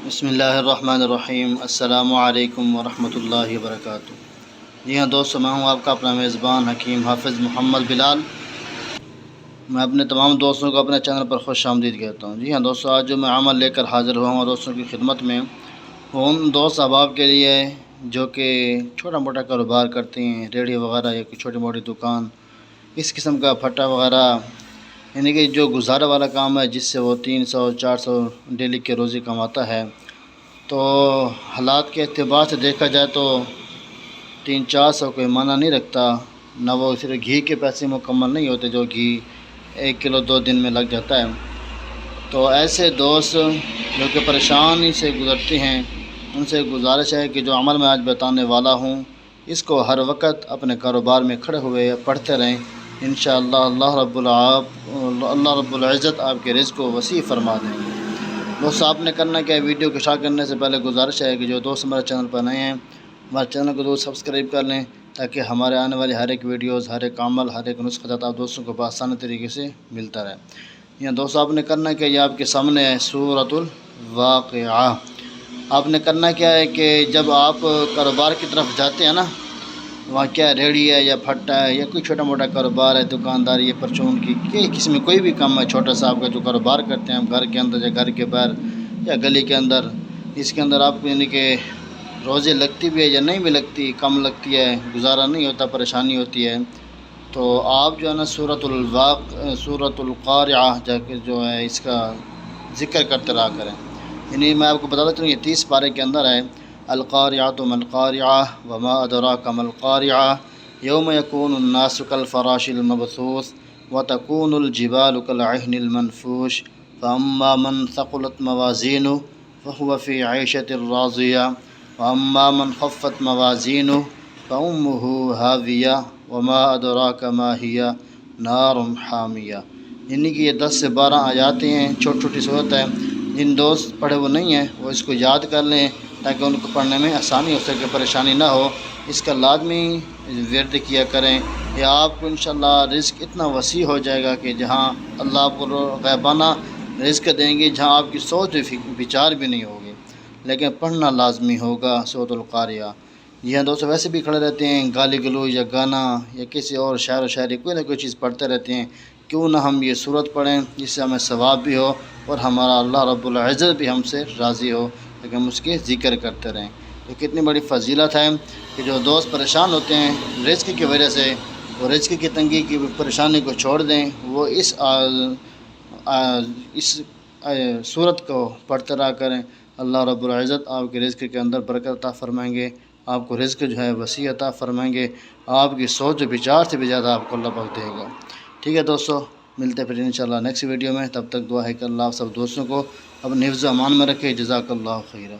بسم اللہ الرحمن الرحیم۔ السلام علیکم ورحمۃ اللہ وبرکاتہ۔ جی ہاں دوستو، میں ہوں آپ کا اپنا میزبان حکیم حافظ محمد بلال۔ میں اپنے تمام دوستوں کو اپنے چینل پر خوش آمدید کہتا ہوں۔ جی ہاں دوستو، آج جو میں عمل لے کر حاضر ہوا ہوں دوستوں کی خدمت میں، وہ ان دوست احباب کے لیے جو کہ چھوٹا موٹا کاروبار کرتے ہیں، ریڑھی وغیرہ یا کوئی چھوٹی موٹی دکان، اس قسم کا پھٹا وغیرہ، یعنی کہ جو گزارا والا کام ہے جس سے وہ 300-400 ڈیلی کے روزی کماتا ہے۔ تو حالات کے اعتبار سے دیکھا جائے تو 300-400 کوئی معنی نہیں رکھتا، نہ وہ صرف گھی کے پیسے مکمل نہیں ہوتے جو گھی 1 کلو 2 دن میں لگ جاتا ہے۔ تو ایسے دوست جو کہ پریشانی سے گزرتے ہیں، ان سے گزارش ہے کہ جو عمل میں آج بتانے والا ہوں اس کو ہر وقت اپنے کاروبار میں کھڑے ہوئے پڑھتے رہیں۔ انشاءاللہ اللہ رب العزت آپ کے رزق کو وسیع فرما دیں گے۔ دوست، آپ نے کرنا کیا ہے، ویڈیو کو شیئر کرنے سے پہلے گزارش ہے کہ جو دوست ہمارے چینل پر نئے ہیں ہمارے چینل کو ضرور سبسکرائب کر لیں، تاکہ ہمارے آنے والی ہر ایک ویڈیوز، ہر ایک عمل، ہر ایک نسخہ آپ دوستوں کو آسان طریقے سے ملتا رہے۔ یہاں دوست آپ نے کرنا کیا، یہ آپ کے سامنے ہے سورۃ الواقعہ۔ آپ نے کرنا کیا ہے کہ جب آپ کاروبار کی طرف جاتے ہیں نا، وہاں کیا ریڑھی ہے یا پھٹا ہے یا کوئی چھوٹا موٹا کاروبار ہے، دکانداری ہے، پرچون کی کسی میں کوئی بھی کام ہے چھوٹا سا آپ کا جو کاروبار کرتے ہیں، گھر کے اندر یا گھر کے باہر یا گلی کے اندر، اس کے اندر آپ کو یعنی کہ روزی لگتی بھی ہے یا نہیں بھی لگتی، کم لگتی ہے، گزارا نہیں ہوتا، پریشانی ہوتی ہے، تو آپ جو ہے نا سورۃ القارعہ جا کے جو ہے اس کا ذکر کرتے رہا کریں۔ یعنی میں آپ کو بتا دیتا ہوں، یہ 30 پارے کے اندر ہے۔ القارعۃ ما القارعہ وما ادراک ما القارعہ یوم یکون الناس کالفراش المبثوث وتکون الجبال کالعہن المنفوش فاما من ثقلت موازینہ فهو فی عیشۃ راضیہ واما من خفت موازینہ فامہ ہاویہ وما ادراک ما ہی نار حامیہ۔ یعنی کہ یہ 10 سے 12 آیاتیں ہیں، چھوٹی چھوٹی صورت ہے۔ جن دوست پڑھے وہ نہیں ہیں وہ اس کو یاد کر لیں تاکہ ان کو پڑھنے میں آسانی ہو سکے، پریشانی نہ ہو۔ اس کا لازمی ورد کیا کریں، یا آپ کو انشاءاللہ رزق اتنا وسیع ہو جائے گا کہ جہاں اللہ آپ کو غیبانہ رزق دیں گے، جہاں آپ کی سوچ وچار بھی نہیں ہوگی، لیکن پڑھنا لازمی ہوگا سورۃ القاریہ۔ یہ دوست ویسے بھی کھڑے رہتے ہیں، گالی گلوچ یا گانا یا کسی اور شاعر و شاعری کوئی نہ کوئی چیز پڑھتے رہتے ہیں، کیوں نہ ہم یہ سورت پڑھیں جس سے ہمیں ثواب بھی ہو اور ہمارا اللہ رب العزت بھی ہم سے راضی ہو، لیکن ہم اس کے ذکر کرتے رہیں۔ تو کتنی بڑی فضیلت ہے کہ جو دوست پریشان ہوتے ہیں رزق کی وجہ سے، وہ رزق کی تنگی کی پریشانی کو چھوڑ دیں، وہ اس سورت کو پڑھتے رہا کریں۔ اللہ رب العزت آپ کے رزق کے اندر برکت عطا فرمائیں گے، آپ کو رزق جو ہے وسیع عطا فرمائیں گے، آپ کی سوچ و وچار سے بھی زیادہ آپ کو اللہ پاک دے گا۔ ٹھیک ہے دوستو، ملتے ہیں پھر انشاءاللہ نیکسٹ ویڈیو میں، تب تک دعا ہے کہ اللہ آپ سب دوستوں کو اپنے حفظ و امان میں رکھے۔ جزاک اللہ خیرہ۔